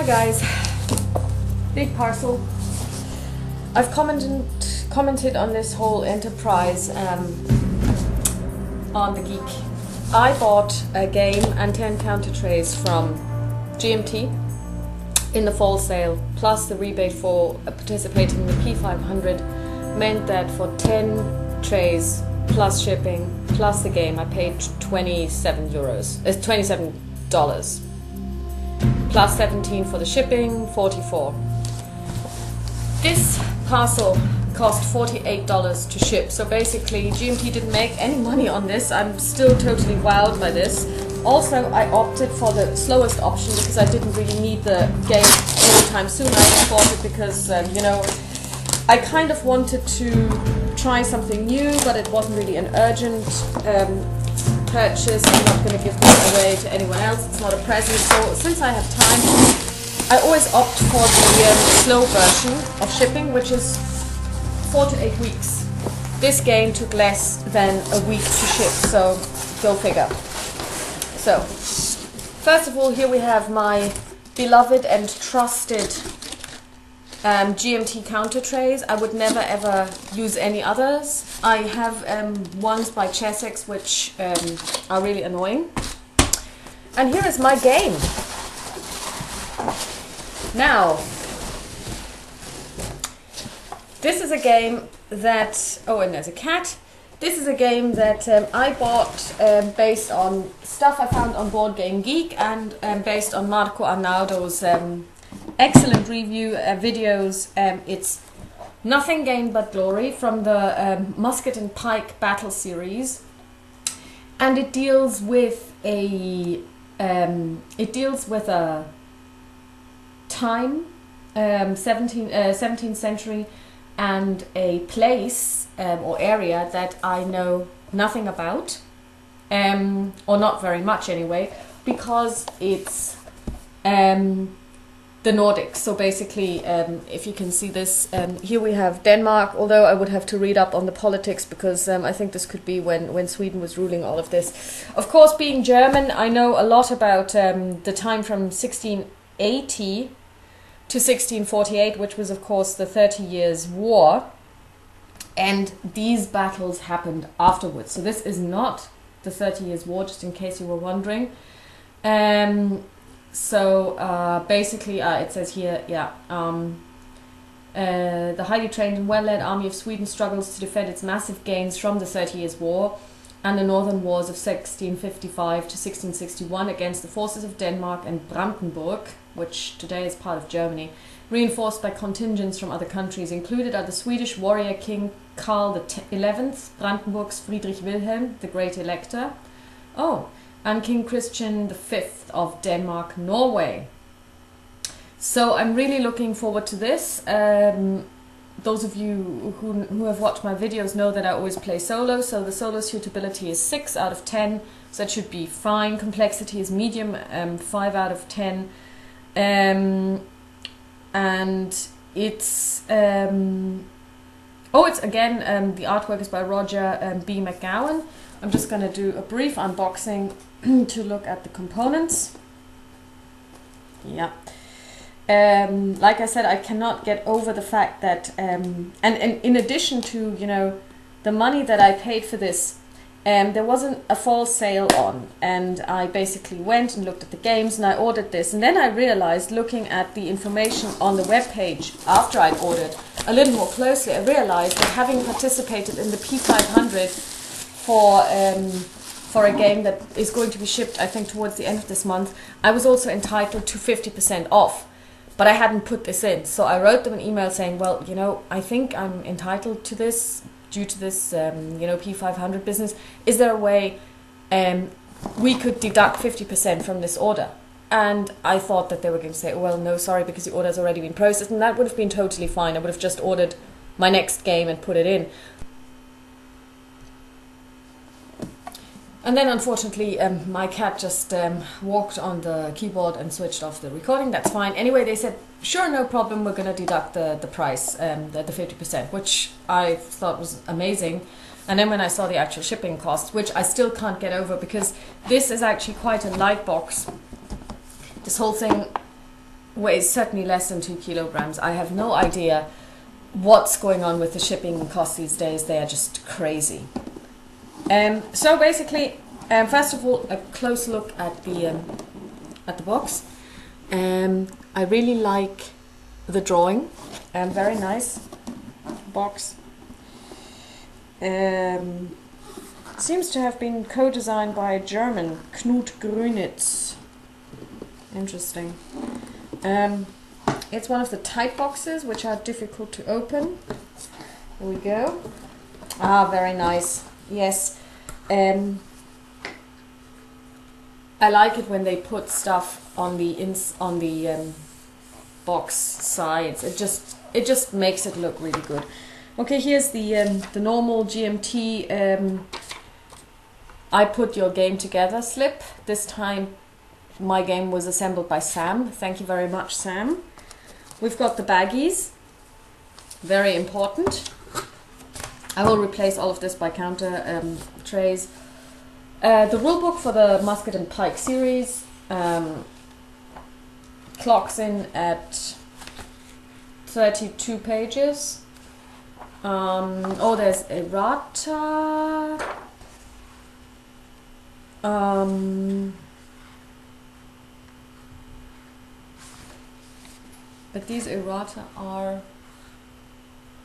Hi guys, big parcel. I've commented on this whole enterprise on the Geek. I bought a game and 10 counter trays from GMT in the fall sale, plus the rebate for participating in the P500 meant that for 10 trays plus shipping plus the game I paid €27. It's $27 plus 17 for the shipping, 44. This parcel cost $48 to ship, so basically GMT didn't make any money on this. I'm still totally wowed by this. Also, I opted for the slowest option because I didn't really need the game anytime soon. I just bought it because, you know, I kind of wanted to try something new, but it wasn't really an urgent purchase. I'm not going to give this away to anyone else. It's not a present. So since I have time, I always opt for the slow version of shipping, which is 4 to 8 weeks. This game took less than a week to ship, so go figure. So, first of all, here we have my beloved and trusted GMT counter trays. I would never ever use any others. I have ones by Chessex which are really annoying. And here is my game. Now, this is a game that, oh, and there's a cat. This is a game that I bought based on stuff I found on Board Game Geek and based on Marco Arnaudo's excellent review videos. It's Nothing Gained But Glory from the Musket and Pike Battle series, and it deals with a time, 17th century, and a place or area that I know nothing about, or not very much anyway, because it's the Nordics. So basically, if you can see this, here we have Denmark, although I would have to read up on the politics because I think this could be when Sweden was ruling all of this. Of course, being German, I know a lot about the time from 1680 to 1648, which was of course the 30 Years' War, and these battles happened afterwards. So this is not the 30 Years' War, just in case you were wondering. Basically, it says here, the highly trained and well-led army of Sweden struggles to defend its massive gains from the 30 Years' War and the northern wars of 1655 to 1661 against the forces of Denmark and Brandenburg, which today is part of Germany, reinforced by contingents from other countries. Included are the Swedish warrior King Karl XI, Brandenburg's Friedrich Wilhelm, the Great Elector, and King Christian V of Denmark, Norway. So I'm really looking forward to this. Those of you who have watched my videos know that I always play solo, so the solo suitability is 6 out of 10, so that should be fine. Complexity is medium, 5 out of 10. And it's it's again, the artwork is by Roger B. McGowan. I'm just going to do a brief unboxing to look at the components. Yeah. Like I said, I cannot get over the fact that, and in addition to, you know, the money that I paid for this, there wasn't a fall sale on, and I basically went and looked at the games and I ordered this, and then I realized, looking at the information on the webpage after I'd ordered a little more closely, I realized that having participated in the P500 for a game that is going to be shipped, I think, towards the end of this month, I was also entitled to 50% off. But I hadn't put this in, so I wrote them an email saying, well, you know, I think I'm entitled to this due to this, you know, P500 business. Is there a way we could deduct 50% from this order? And I thought that they were going to say, oh, well, no, sorry, because the order's already been processed, and that would have been totally fine. I would have just ordered my next game and put it in. And then, unfortunately, my cat just walked on the keyboard and switched off the recording. That's fine. Anyway, they said, sure, no problem, we're going to deduct the price, the 50%, which I thought was amazing. And then when I saw the actual shipping cost, which I still can't get over because this is actually quite a light box. This whole thing weighs certainly less than 2 kilograms. I have no idea what's going on with the shipping costs these days. They are just crazy. So basically, first of all, a close look at the box. I really like the drawing. Very nice box. Seems to have been co-designed by a German, Knut Grünitz. Interesting. It's one of the type boxes which are difficult to open. Here we go. Ah, very nice. Yes. I like it when they put stuff on the box sides. It just makes it look really good. Okay, here's the normal GMT I put your game together slip. This time my game was assembled by Sam. Thank you very much, Sam. We've got the baggies. Very important. I will replace all of this by counter trays. The rulebook for the Musket and Pike series clocks in at 32 pages. Oh, there's errata. But these errata are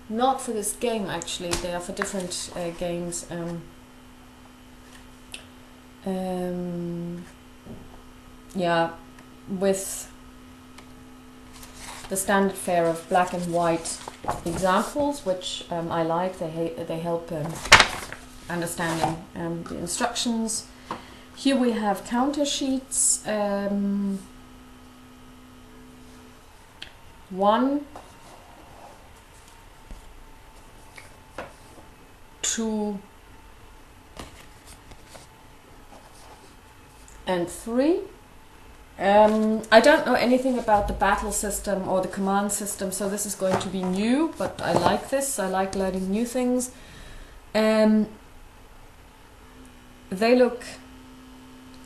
not for this game, actually. They are for different games. Yeah, with the standard fare of black and white examples, which I like. They help understanding the instructions. Here we have counter sheets. 1, 2, and 3. I don't know anything about the battle system or the command system, so this is going to be new, but I like this. I like learning new things. They look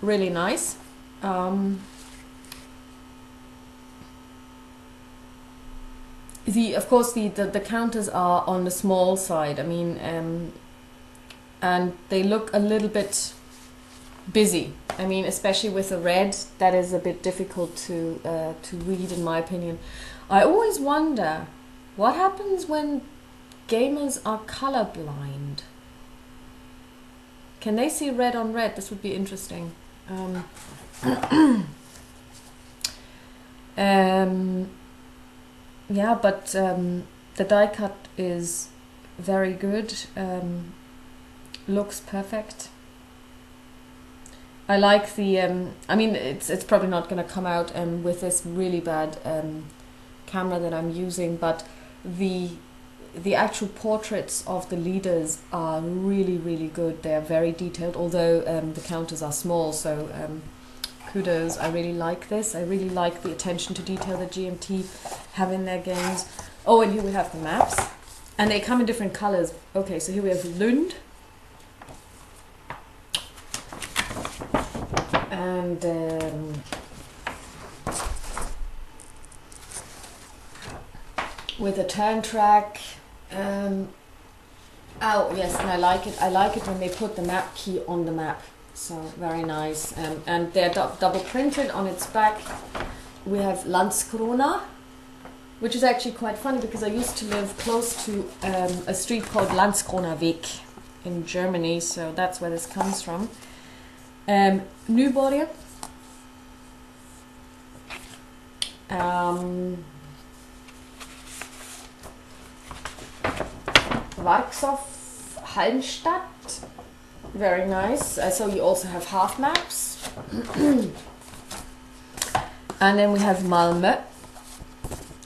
really nice. Of course, the counters are on the small side. I mean, and they look a little bit busy. I mean, especially with the red, that is a bit difficult to read, in my opinion. I always wonder what happens when gamers are colorblind. Can they see red on red? This would be interesting. Yeah, but the die cut is very good. Looks perfect. I like the. I mean, it's probably not going to come out with this really bad camera that I'm using, but the actual portraits of the leaders are really, really good. They are very detailed, although the counters are small. So kudos. I really like this. I really like the attention to detail that GMT have in their games. Oh, and here we have the maps, and they come in different colors. Okay, so here we have Lund. And with a turn track. Oh yes, and I like it. I like it when they put the map key on the map. So very nice. And they're double printed on its back. We have Landskrona, which is actually quite funny because I used to live close to a street called Landskrona Weg in Germany, so that's where this comes from. Nyborg. Warksow, Halmstadt. Very nice. So you also have half maps. And then we have Malmö,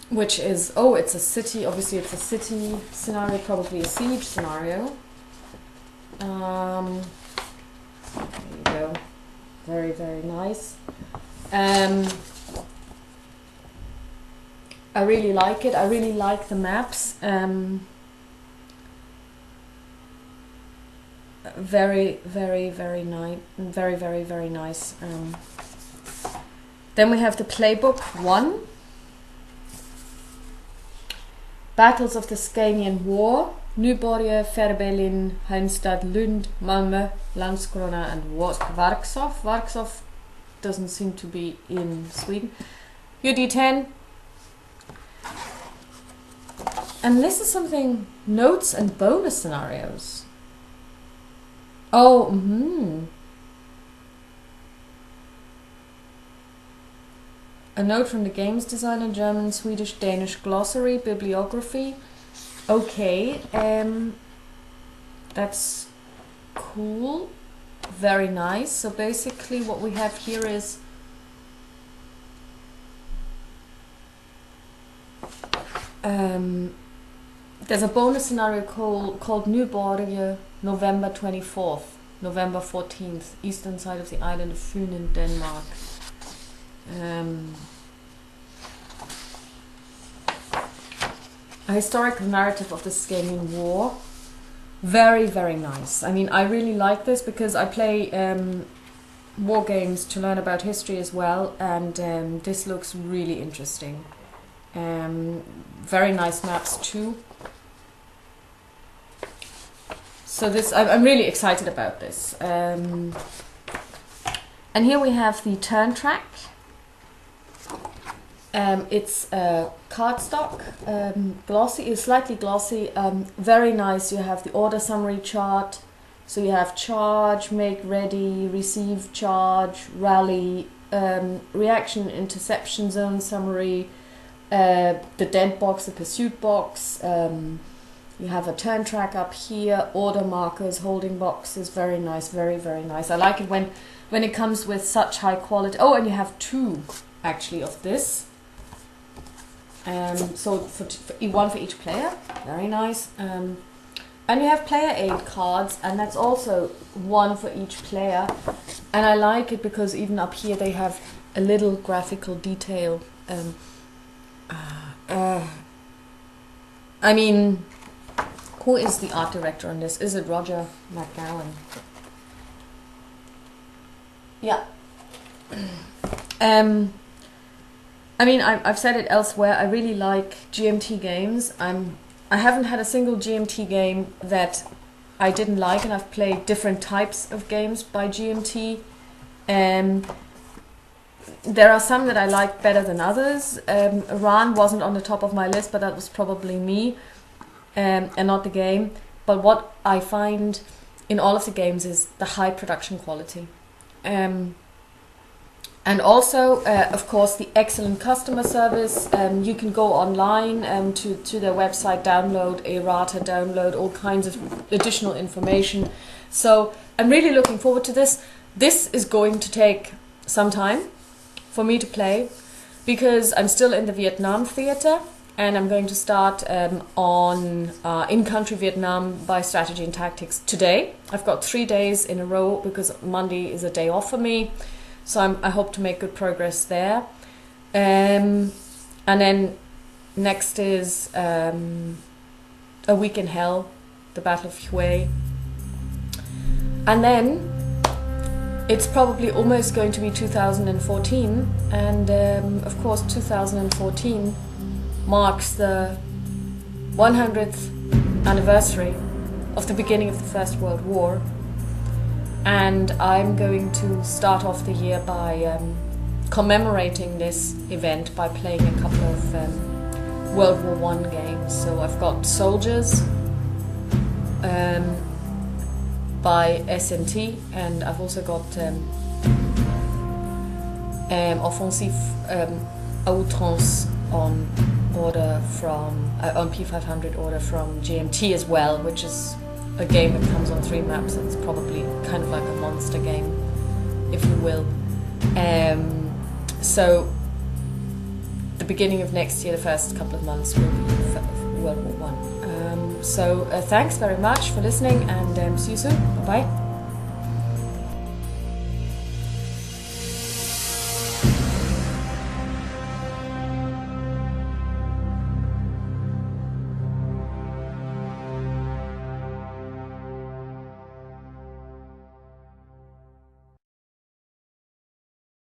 which is, oh, it's a city. Obviously it's a city scenario, probably a siege scenario. There you go. Very, very nice. I really like it. I really like the maps. Very, very, very nice. Very, very, very nice. Then we have the Playbook 1. Battles of the Scanian War, Nyborg, Fehrbellin, Halmstad, Lund, Malmö, Landskrona and Warsaw. Warsaw doesn't seem to be in Sweden. Your D10. And this is something, notes and bonus scenarios. Oh, A note from the games designer, German, Swedish, Danish glossary, bibliography. Okay, that's cool. Very nice. So basically what we have here is there's a bonus scenario called Nyborg, November 24th, November 14th, eastern side of the island of Fyn in Denmark. A historical narrative of the Scanian War. Very, very nice. I mean, I really like this because I play war games to learn about history as well, and this looks really interesting. Very nice maps too. So this, I'm really excited about this. And here we have the turn track. It's cardstock, glossy, slightly glossy, very nice. You have the order summary chart, so you have charge, make ready, receive, charge, rally, reaction, interception zone summary, the dead box, the pursuit box, you have a turn track up here, order markers, holding boxes, very nice, very, very nice. I like it when it comes with such high quality. Oh, and you have two actually of this. So for one for each player, very nice. And you have player aid cards, and that's also one for each player. And I like it because even up here they have a little graphical detail. I mean, who is the art director on this? Is it Roger McGowan? Yeah. I mean, I've said it elsewhere, I really like GMT games. I haven't had a single GMT game that I didn't like, and I've played different types of games by GMT. There are some that I like better than others. Iran wasn't on the top of my list, but that was probably me and not the game. But what I find in all of the games is the high production quality. And also, of course, the excellent customer service. You can go online to their website, download errata, download all kinds of additional information. So I'm really looking forward to this. This is going to take some time for me to play because I'm still in the Vietnam theater, and I'm going to start on in-country Vietnam by strategy and tactics today. I've got 3 days in a row because Monday is a day off for me. So I hope to make good progress there. And then next is A Week in Hell, the Battle of Hue. And then it's probably almost going to be 2014. And of course 2014 marks the 100th anniversary of the beginning of the First World War. And I'm going to start off the year by commemorating this event by playing a couple of World War I games. So I've got Soldiers by SNT, and I've also got Offensive à outrance on order from on P500 order from GMT as well, which is a game that comes on 3 maps. It's probably kind of like a monster game, if you will. So the beginning of next year, the first couple of months, will be World War I. So thanks very much for listening, and see you soon. Bye bye.